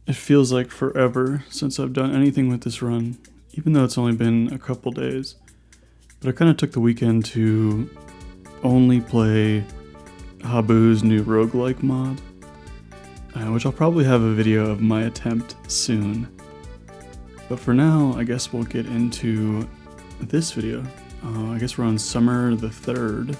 It feels like forever since I've done anything with this run, even though it's only been a couple days. But I kind of took the weekend to only play Habu's new roguelike mod, which I'll probably have a video of my attempt soon. But for now, I guess we'll get into this video. I guess we're on summer the 3rd.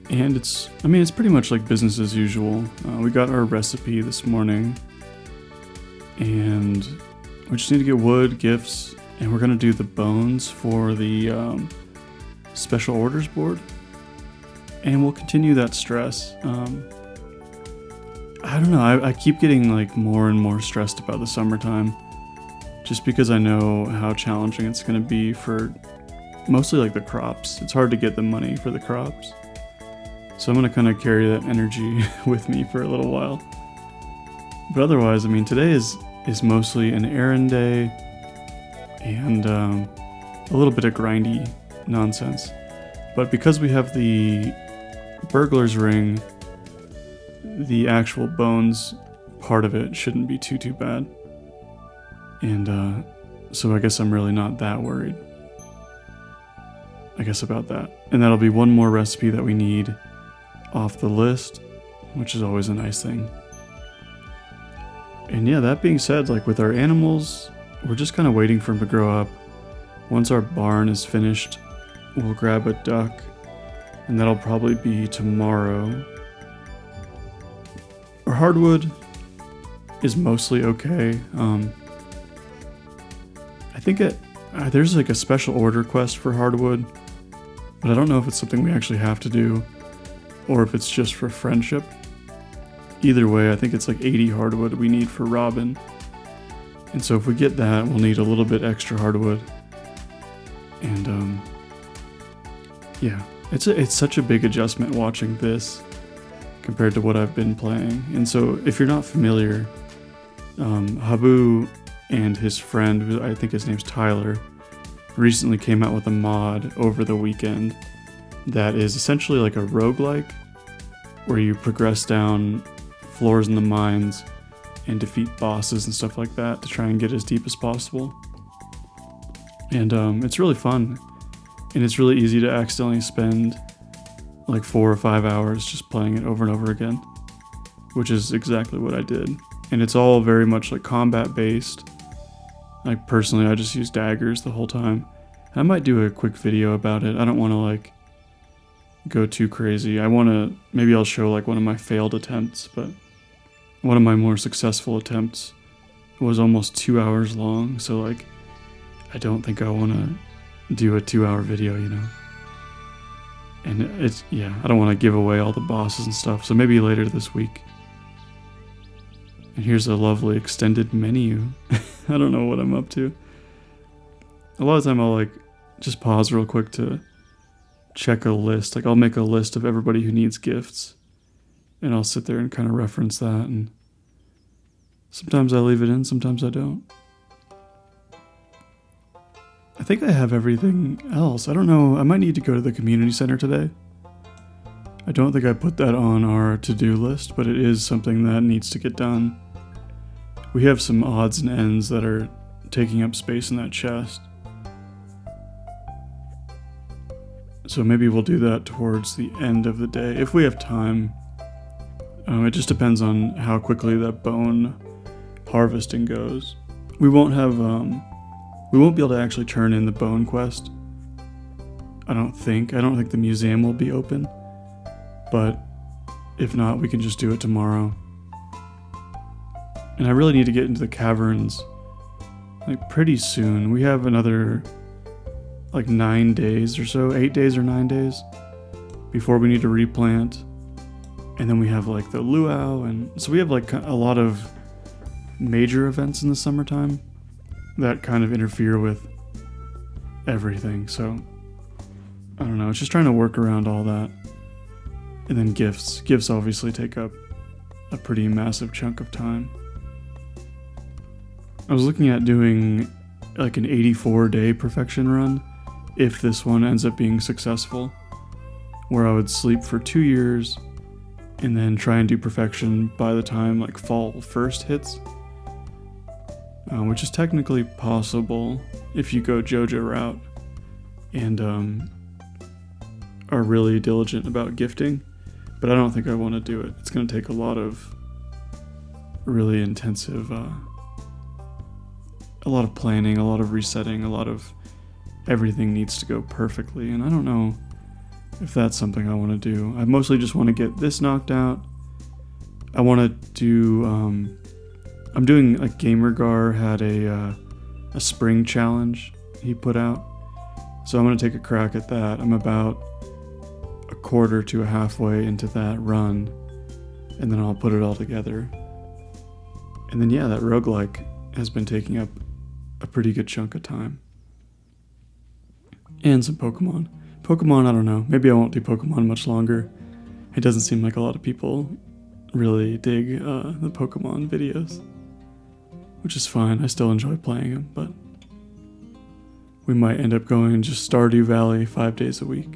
And it's pretty much like business as usual. We got our recipe this morning. And we just need to get wood, gifts, and we're gonna do the bones for the special orders board. And we'll continue that stress. I don't know, I keep getting like more and more stressed about the summertime. Just because I know how challenging it's gonna be for mostly like the crops. It's hard to get the money for the crops. So I'm gonna kind of carry that energy with me for a little while. But otherwise, today is mostly an errand day and a little bit of grindy nonsense. But because we have the burglar's ring, the actual bones part of it shouldn't be too bad. And so I guess I'm really not that worried, I guess, about that. And that'll be one more recipe that we need off the list, which is always a nice thing. And yeah, that being said, like with our animals, we're just kind of waiting for them to grow up. Once our barn is finished, we'll grab a duck, and that'll probably be tomorrow. Our hardwood is mostly okay. I think there's like a special order quest for hardwood, but I don't know if it's something we actually have to do, or if it's just for friendship. Either way, I think it's like 80 hardwood we need for Robin. And so if we get that, we'll need a little bit extra hardwood. And yeah, it's such a big adjustment watching this compared to what I've been playing. And so if you're not familiar, Habu and his friend, who I think his name's Tyler, recently came out with a mod over the weekend that is essentially like a roguelike, where you progress down floors in the mines and defeat bosses and stuff like that to try and get as deep as possible. And it's really fun, and it's really easy to accidentally spend like 4 or 5 hours just playing it over and over again, which is exactly what I did. And it's all very much like combat based. Like personally, I just use daggers the whole time. I might do a quick video about it. I don't want to like go too crazy. Maybe I'll show like one of my failed attempts, but one of my more successful attempts was almost 2 hours long, so like I don't think I want to do a 2-hour video, you know. And I don't want to give away all the bosses and stuff, so maybe later this week. And here's a lovely extended menu. I don't know what I'm up to. A lot of the time I'll like just pause real quick to check a list. Like I'll make a list of everybody who needs gifts, and I'll sit there and kind of reference that, and sometimes I leave it in, sometimes I don't. I think I have everything else. I don't know, I might need to go to the community center today. I don't think I put that on our to-do list, but it is something that needs to get done. We have some odds and ends that are taking up space in that chest. So maybe we'll do that towards the end of the day, if we have time. It just depends on how quickly that bone harvesting goes. We won't be able to actually turn in the bone quest. I don't think the museum will be open. But if not, we can just do it tomorrow. And I really need to get into the caverns like pretty soon. We have another like 9 days or so, 8 days or 9 days before we need to replant. And then we have like the luau, and so we have like a lot of major events in the summertime that kind of interfere with everything. So I don't know, it's just trying to work around all that. And then gifts. Gifts obviously take up a pretty massive chunk of time. I was looking at doing like an 84-day perfection run if this one ends up being successful, where I would sleep for 2 years and then try and do perfection by the time like fall first hits. which is technically possible if you go JoJo route and are really diligent about gifting, but I don't think I want to do it. It's going to take a lot of really intensive, a lot of planning, a lot of resetting, a lot of everything needs to go perfectly, and I don't know if that's something I want to do. I mostly just want to get this knocked out. I want to do, I'm doing, like, GamerGar had a spring challenge he put out, so I'm going to take a crack at that. I'm about a quarter to a halfway into that run, and then I'll put it all together. And then, yeah, that roguelike has been taking up a pretty good chunk of time. And some Pokemon. Pokemon, I don't know. Maybe I won't do Pokemon much longer. It doesn't seem like a lot of people really dig the Pokemon videos, which is fine. I still enjoy playing them, but we might end up going just Stardew Valley 5 days a week.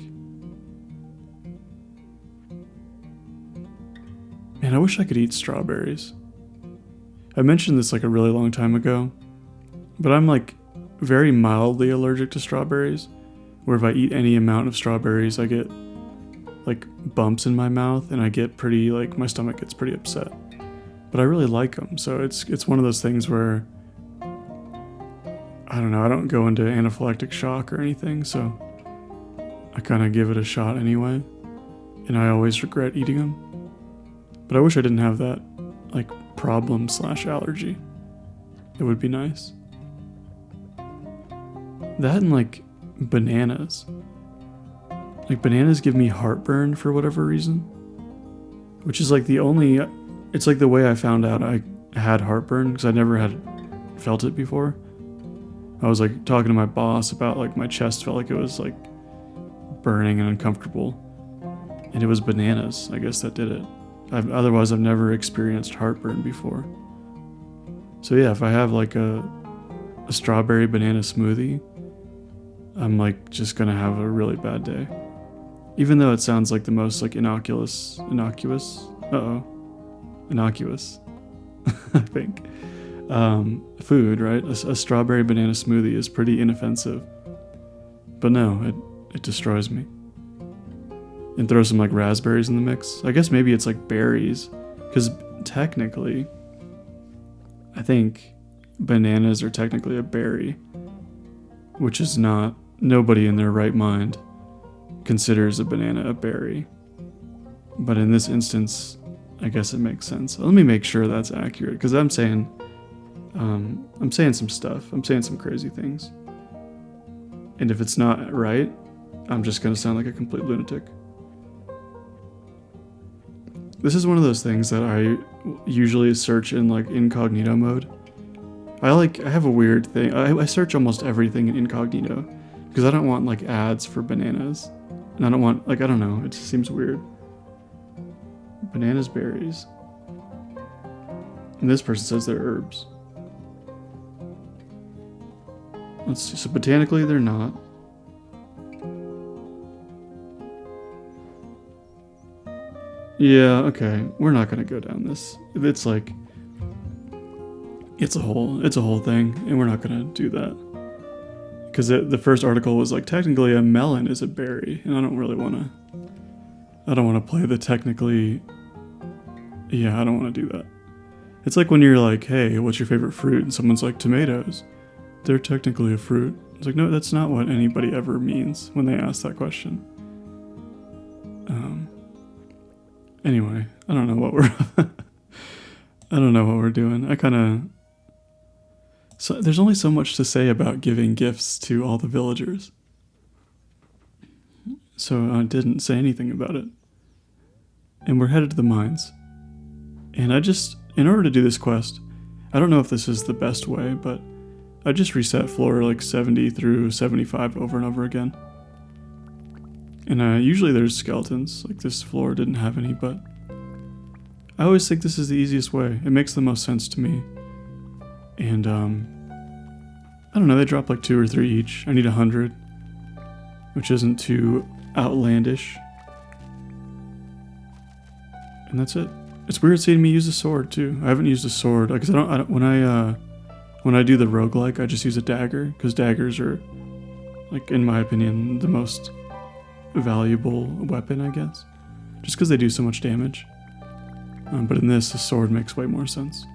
Man, I wish I could eat strawberries. I mentioned this like a really long time ago, but I'm like very mildly allergic to strawberries, where if I eat any amount of strawberries, I get like bumps in my mouth and I get pretty, like, my stomach gets pretty upset. But I really like them, so it's one of those things where, I don't know, I don't go into anaphylactic shock or anything, so I kind of give it a shot anyway, and I always regret eating them. But I wish I didn't have that, like, problem/allergy. It would be nice. That and, like, bananas. Like, bananas give me heartburn for whatever reason, which is like the only, it's like the way I found out I had heartburn, because I never had felt it before. I was like talking to my boss about, like, my chest felt like it was like burning and uncomfortable, and it was bananas, I guess, that did it. Otherwise I've never experienced heartburn before. So yeah, if I have like a strawberry banana smoothie, I'm like just gonna have a really bad day. Even though it sounds like the most like innocuous, I think, food, right? A strawberry banana smoothie is pretty inoffensive, but no, it destroys me. And throw some like raspberries in the mix. I guess maybe it's like berries, because technically, I think bananas are technically a berry, which is not, nobody in their right mind considers a banana a berry. But in this instance, I guess it makes sense. Let me make sure that's accurate, because I'm saying some stuff. I'm saying some crazy things. And if it's not right, I'm just going to sound like a complete lunatic. This is one of those things that I usually search in like incognito mode. I have a weird thing. I search almost everything in incognito because I don't want like ads for bananas. And I don't want, like, I don't know, it just seems weird. Bananas, berries. And this person says they're herbs. Let's see, so botanically they're not. Yeah, okay, we're not gonna go down this. It's like, it's a whole thing, and we're not gonna do that. Because the first article was like, technically a melon is a berry, and I don't want to play the technically, yeah, I don't want to do that. It's like when you're like, hey, what's your favorite fruit? And someone's like, tomatoes. They're technically a fruit. It's like, no, that's not what anybody ever means when they ask that question. Anyway, I don't know what we're doing. So there's only so much to say about giving gifts to all the villagers. So I didn't say anything about it. And we're headed to the mines. And in order to do this quest, I don't know if this is the best way, but I just reset floor like 70 through 75 over and over again. And usually there's skeletons, like this floor didn't have any, but I always think this is the easiest way. It makes the most sense to me. And I don't know, they drop like 2 or 3 each. I need 100, which isn't too outlandish. And that's it. It's weird seeing me use a sword too. I haven't used a sword because when When I do the roguelike, I just use a dagger, because daggers are, like, in my opinion, the most valuable weapon, I guess. Just because they do so much damage. But in this, a sword makes way more sense.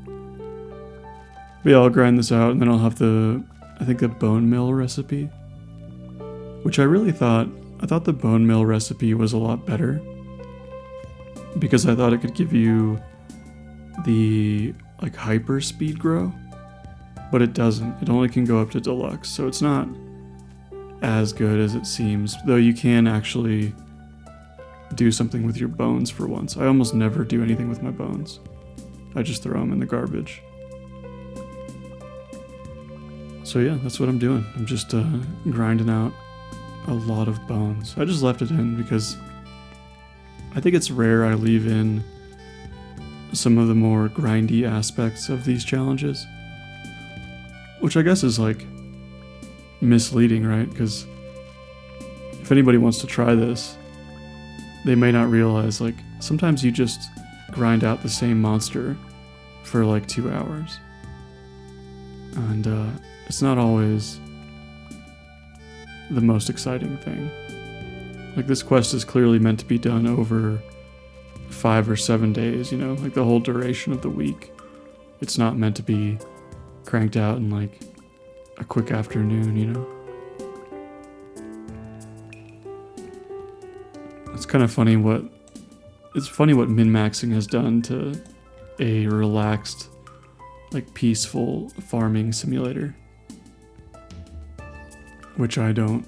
But yeah, I'll grind this out, and then I'll have I think the bone meal recipe. Which I thought the bone meal recipe was a lot better. Because I thought it could give you the, like, hyper speed grow. But it doesn't. It only can go up to deluxe, so it's not as good as it seems. Though you can actually do something with your bones for once. I almost never do anything with my bones. I just throw them in the garbage. So yeah, that's what I'm doing. I'm just grinding out a lot of bones. I just left it in because I think it's rare I leave in some of the more grindy aspects of these challenges. Which I guess is, like, misleading, right? Because if anybody wants to try this, they may not realize, like, sometimes you just grind out the same monster for like 2 hours. And it's not always the most exciting thing. Like, this quest is clearly meant to be done over 5 or 7 days, you know, like the whole duration of the week. It's not meant to be cranked out in like a quick afternoon, you know. It's kind of funny what min-maxing has done to a relaxed, like, peaceful farming simulator. Which I don't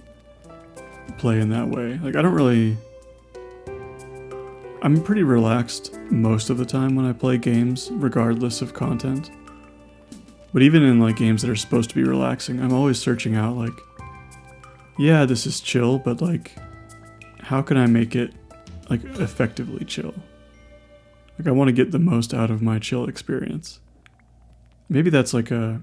play in that way. Like, I'm pretty relaxed most of the time when I play games, regardless of content. But even in, like, games that are supposed to be relaxing, I'm always searching out, like, yeah, this is chill, but, like, how can I make it, like, effectively chill? Like, I want to get the most out of my chill experience. Maybe that's, like, a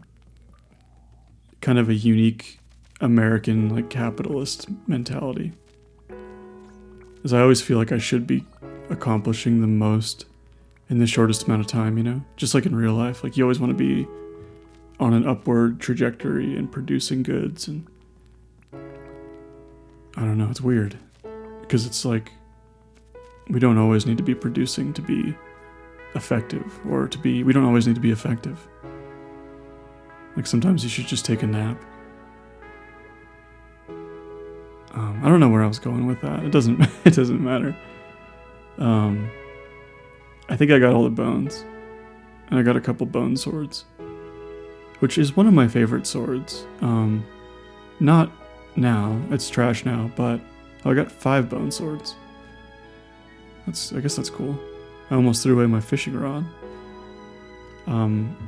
kind of a unique American, like, capitalist mentality. Because I always feel like I should be accomplishing the most in the shortest amount of time, you know? Just like in real life. Like, you always want to be on an upward trajectory and producing goods, and I don't know, it's weird. Because it's like, we don't always need to be producing to be effective, or we don't always need to be effective. Like, sometimes you should just take a nap. I don't know where I was going with that. It doesn't matter. I think I got all the bones. And I got a couple bone swords. Which is one of my favorite swords. Not now. It's trash now, but I got 5 bone swords. I guess that's cool. I almost threw away my fishing rod.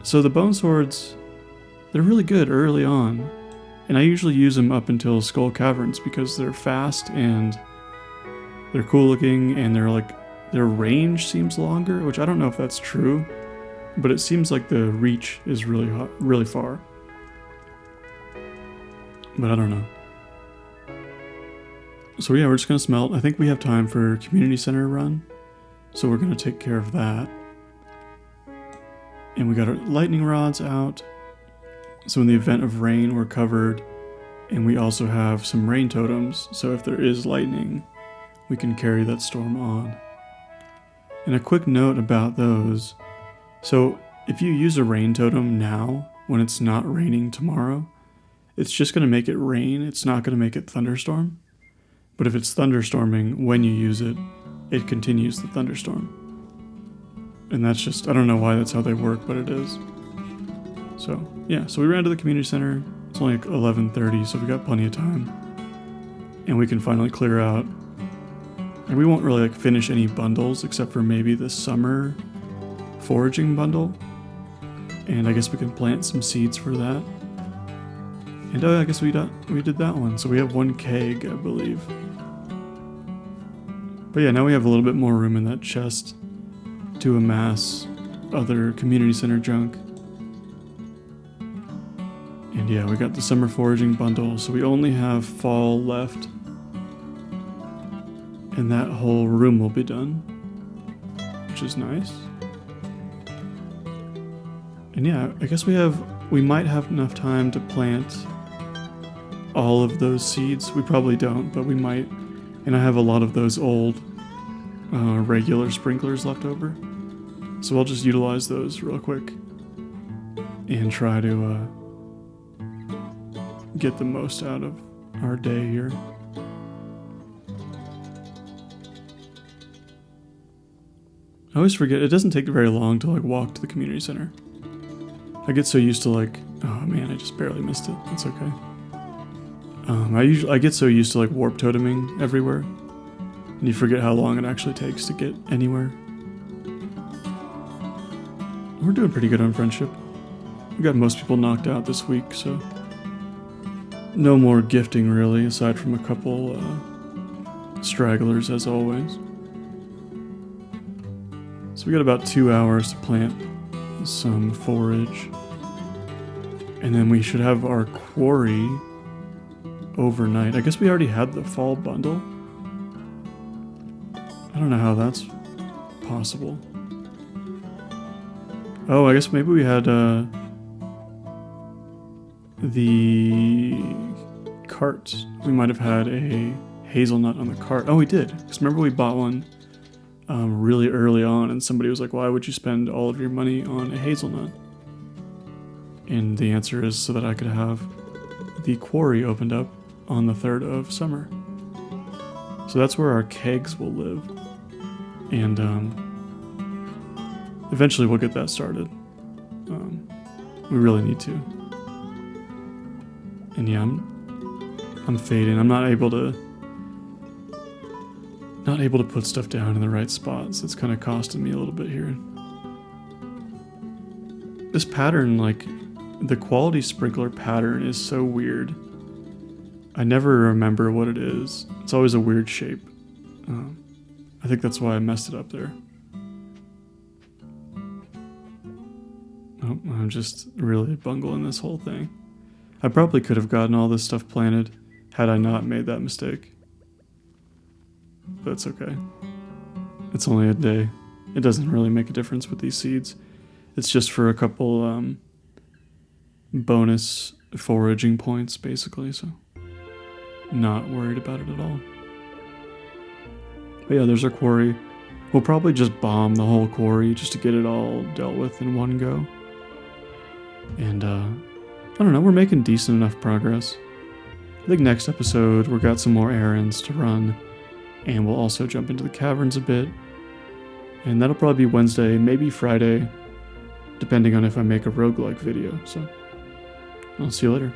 So the bone swords, they're really good early on. And I usually use them up until Skull Caverns because they're fast and they're cool looking, and their range seems longer, which I don't know if that's true, but it seems like the reach is really far. But I don't know. So yeah, we're just gonna smelt. I think we have time for community center run, so we're gonna take care of that. And we got our lightning rods out. So in the event of rain, we're covered, and we also have some rain totems, so if there is lightning, we can carry that storm on. And a quick note about those. So if you use a rain totem now, when it's not raining tomorrow, it's just going to make it rain, it's not going to make it thunderstorm. But if it's thunderstorming, when you use it, it continues the thunderstorm. And that's just, I don't know why that's how they work, but it is. So, yeah, so we ran to the community center. It's only like 11:30, so we got plenty of time. And we can finally clear out. And we won't really, like, finish any bundles except for maybe the summer foraging bundle. And I guess we can plant some seeds for that. And I guess we did that one. So we have 1 keg, I believe. But yeah, now we have a little bit more room in that chest to amass other community center junk. And yeah, we got the summer foraging bundle, so we only have fall left. And that whole room will be done, which is nice. And yeah, I guess we might have enough time to plant all of those seeds. We probably don't, but we might. And I have a lot of those old regular sprinklers left over. So I'll just utilize those real quick and try to get the most out of our day here. I always forget, it doesn't take very long to like walk to the community center. I get so used to like, oh man, I just barely missed it. It's okay. I get so used to like warp toteming everywhere, and you forget how long it actually takes to get anywhere. We're doing pretty good on friendship. We got most people knocked out this week, so no more gifting really, aside from a couple stragglers as always. So we got about 2 hours to plant some forage, and then we should have our quarry overnight. I guess we already had the fall bundle. I don't know how that's possible. Oh, I guess maybe we had the cart. We might have had a hazelnut on the cart. Oh, we did. Because remember we bought one really early on, and somebody was like, why would you spend all of your money on a hazelnut? And the answer is so that I could have the quarry opened up on the 3rd of summer. So that's where our kegs will live. And eventually we'll get that started. We really need to. And yeah, I'm fading. I'm not able to put stuff down in the right spots. It's kind of costing me a little bit here. This pattern, like the quality sprinkler pattern, is so weird. I never remember what it is. It's always a weird shape. I think that's why I messed it up there. Oh, I'm just really bungling this whole thing. I probably could have gotten all this stuff planted had I not made that mistake. But it's okay. It's only a day. It doesn't really make a difference with these seeds. It's just for a couple bonus foraging points, basically, so not worried about it at all. But yeah, there's our quarry. We'll probably just bomb the whole quarry just to get it all dealt with in one go. And I don't know, we're making decent enough progress. I think next episode we got some more errands to run, and we'll also jump into the caverns a bit. And that'll probably be Wednesday, maybe Friday, depending on if I make a roguelike video. So I'll see you later.